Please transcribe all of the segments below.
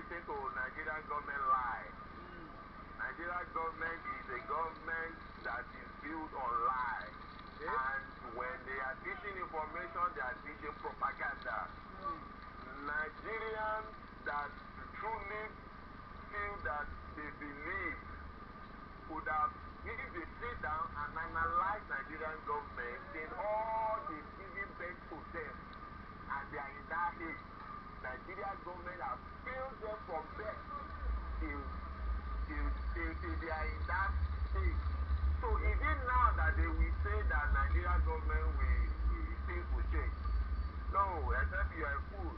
listen to Nigerian government lie. Nigerian government is a government that is built on lie. Okay. And when they are teaching information, they are teaching propaganda. Nigerians that truly feel that they believe could have, if they sit down and analyze Nigerian government, then all the giving birth to them, and they are in that age. Nigerian government has failed them from birth till they are in that stage. So is it now that they will say that Nigerian government things will change? No, except you are a fool.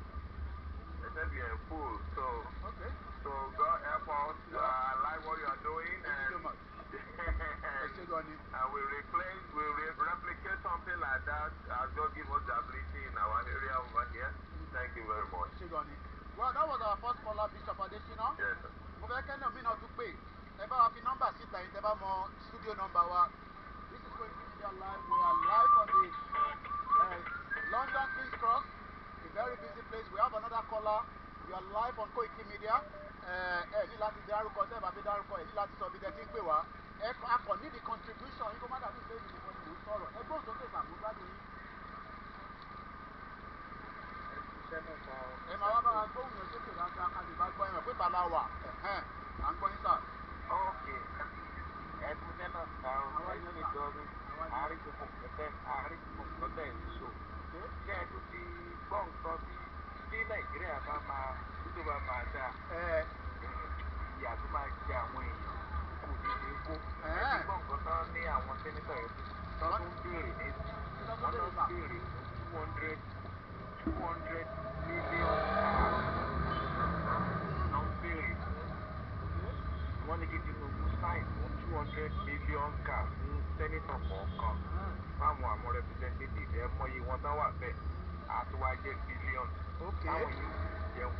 Except you are a fool. So, okay. So God help us. I like what you are doing. Thank you so much. And we'll replicate something like that as God give us the ability in our area over here. Thank you very much. Well, that was our first caller, Bishop Adesina. Yes, sir. Studio number one. This is going to be live. We are live on the London King's Cross, a very busy place. We have another caller. We are live on Koiki Media. Ní láti dárúkọ tẹ́ bá fi dárúkọ ní láti sọ bí tẹ́tí ń pè wá. Akọ̀ ní the contribution yín kó má dàbí pé èmi nìkan ni mò ń sọ̀rọ̀. Ẹgbọ́n sókè sàmúgbádùn yín. Ẹ máa wá bá wa gbóhùn yẹn sókè dáadáa ká lè bá gbọ́ ẹ̀rọ pé bàlá wà. À ń gbọ́ yín sà. Okay. Ẹkúnṣẹ́ náà ta ọ ẹ̀sìn ìjọba àárín ìṣó. Ṣé ẹ tún ti gbọ́ nǹkan bí Nàìjíríà bá máa tó bá máa dá ìyà tó máa jẹ àwọn èèyàn kò ní ṣe kó. Ẹ ti gbọ́ nǹkan tán ní àwọn sẹ́nítọ̀ yẹn tán tó ń béèrè ní wọ́n náà ń béèrè fún 200 million náà ń béèrè wọ́n ní kí Tinubu sign fún 200 million car fún sẹ́nítọ̀ kọ̀ọ̀kan fáwọn àwọn representative ẹ mọyì wọn tán wà bẹ́ẹ̀ àtúwá jẹ́ billions táwọn èèyàn jẹun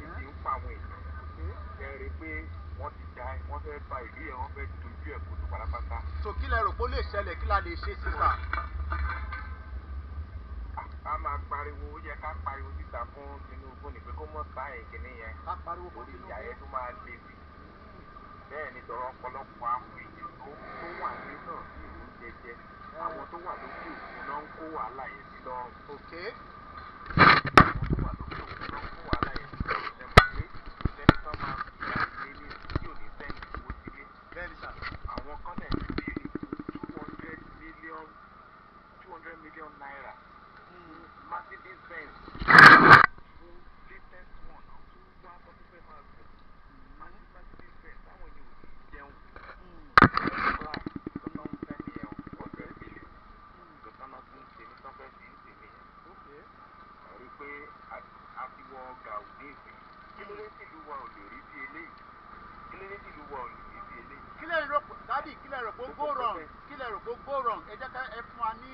ìdí ń pa àwọn èèyàn kẹrin pé wọ́n ti já wọ́n fẹ́ ba ìlú yẹn wọ́n fẹ́ dojú ẹ̀ kó tó pátápátá. So kí lẹ rò pé ó lè ṣẹlẹ̀ kí la lè ṣe sísà? A máa pariwo ó yẹ ká pariwo síta fún Tinubu ní pé kó mọ̀ sáyẹn kìíní yẹn orí ìyá yẹn tó máa le sí. Bẹ́ẹ̀ ni tọrọ ọ̀pọ̀lọpọ̀ àwọn èèyàn tó wà ní náà sí ìlú jẹjẹ àwọn tó wà lókè òkun náà ń kó wàhálà yẹn sí lọ́rùn. Àwọn tó wà lókè òkun náà ń kó wàhálà yẹn sí lọ́rùn. Ṣé mọ̀ pé ìṣẹ́ni tán máa fi láti lé ní tí ò ní sẹ́yìn owó sílé. Bẹ́ẹ̀ni sà. Àwọn kan náà ti béèrè fún 200 million naira Mercedes Benz fún latest one náà tó wá tó fẹ́ máa gùn. Mercedes Benz táwọn yóò ní jẹun. Ìjọba ń fẹ́ ní 100 billion. Ìjọba náà tún ṣe ní sọ́fẹ́ sí ń tèmi yẹn. Rí pé a ti wọ ọgà òní ìsìn. Kí ló dé tí ìlú wa ò lè rí sí eléyìí? Kí ló dé tí ìlú wa ò lè rí sí eléyìí? Kí lẹ rò pé go wrong? Kí lẹ rò pé go wrong? Ẹ jẹ́ ká ẹ fún wa ní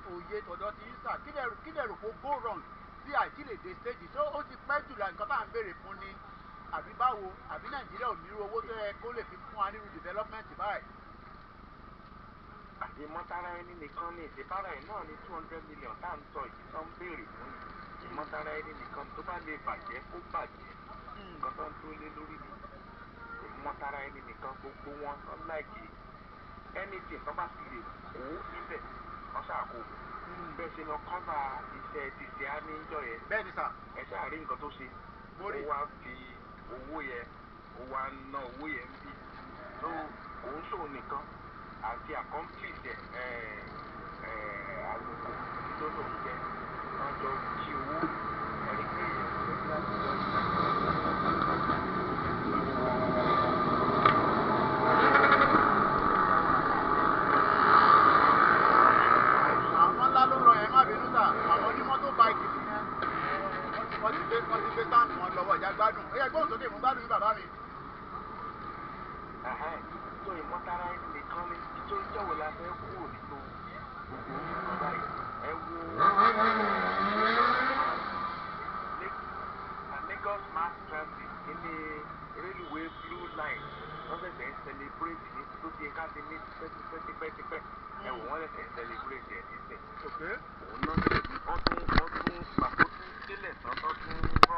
òye tọ̀dọ̀ ti sà. Kí lẹ rò pé go wrong tí àìtí lè dé stage tó ó ti pẹ́ jù la nǹkan tá à ń béèrè fún ni àbí báwo àbí Nàìjíríà ò ní irú owó tó yẹ kó lè fi fún wa nírú development báyìí. Ìmọ̀tara ẹni nìkan ni ìṣèbára ẹ̀ náà ní 200 million tá à ń sọ yìí tó ń béèrè fún yìí. Ìmọ̀tara ẹni nìkan tó bá lè bàjẹ́ kó bàjẹ́ nǹkan tó ń tó lé lórí ni. Ìmọ̀tara ẹni nìkan gbogbo wọn ń láìkè anything tó bá ti lè kó níbẹ̀ wọ́n ṣàkó. Bẹ́ẹ̀ ṣe lọ kọ́ba iṣẹ́ títí á ní ìjọ yẹn. Bẹ́ẹ̀ni sà. Ẹ ṣáà rí nǹkan tó ṣe. Ó wá fi owó yẹn ó wá ná owó yẹn ń bì. So òun ṣòun nìkan àti accomplice àlùkò tó lòun jẹ wọ́n jọ jí owó ẹni pé èèyàn tó ń láti jọ wọ́n ti gbé sáànù wọn lọ́wọ́ ìjà gbádùn. Ó yẹ gbóhùn sókè fún gbádùn yín bàbá mi. So ìmọ̀tara ẹni nìkan ni tó ń jọ̀wọ́ la fẹ́ kúrò nínú gbogbo ọ̀rọ̀ yìí. Ẹ wo Lagos mass transit ní railway blue line wọ́n ṣẹ̀ṣẹ̀ ń celebrate ní tó ti ká ti ní tipẹ́tipẹ́. Ẹ wò wọ́n ṣẹ̀ṣẹ̀ ń celebrate ẹ̀ nísìn. Òun náà wọ́n tún pàtó tún délẹ̀ tán tó tún rán.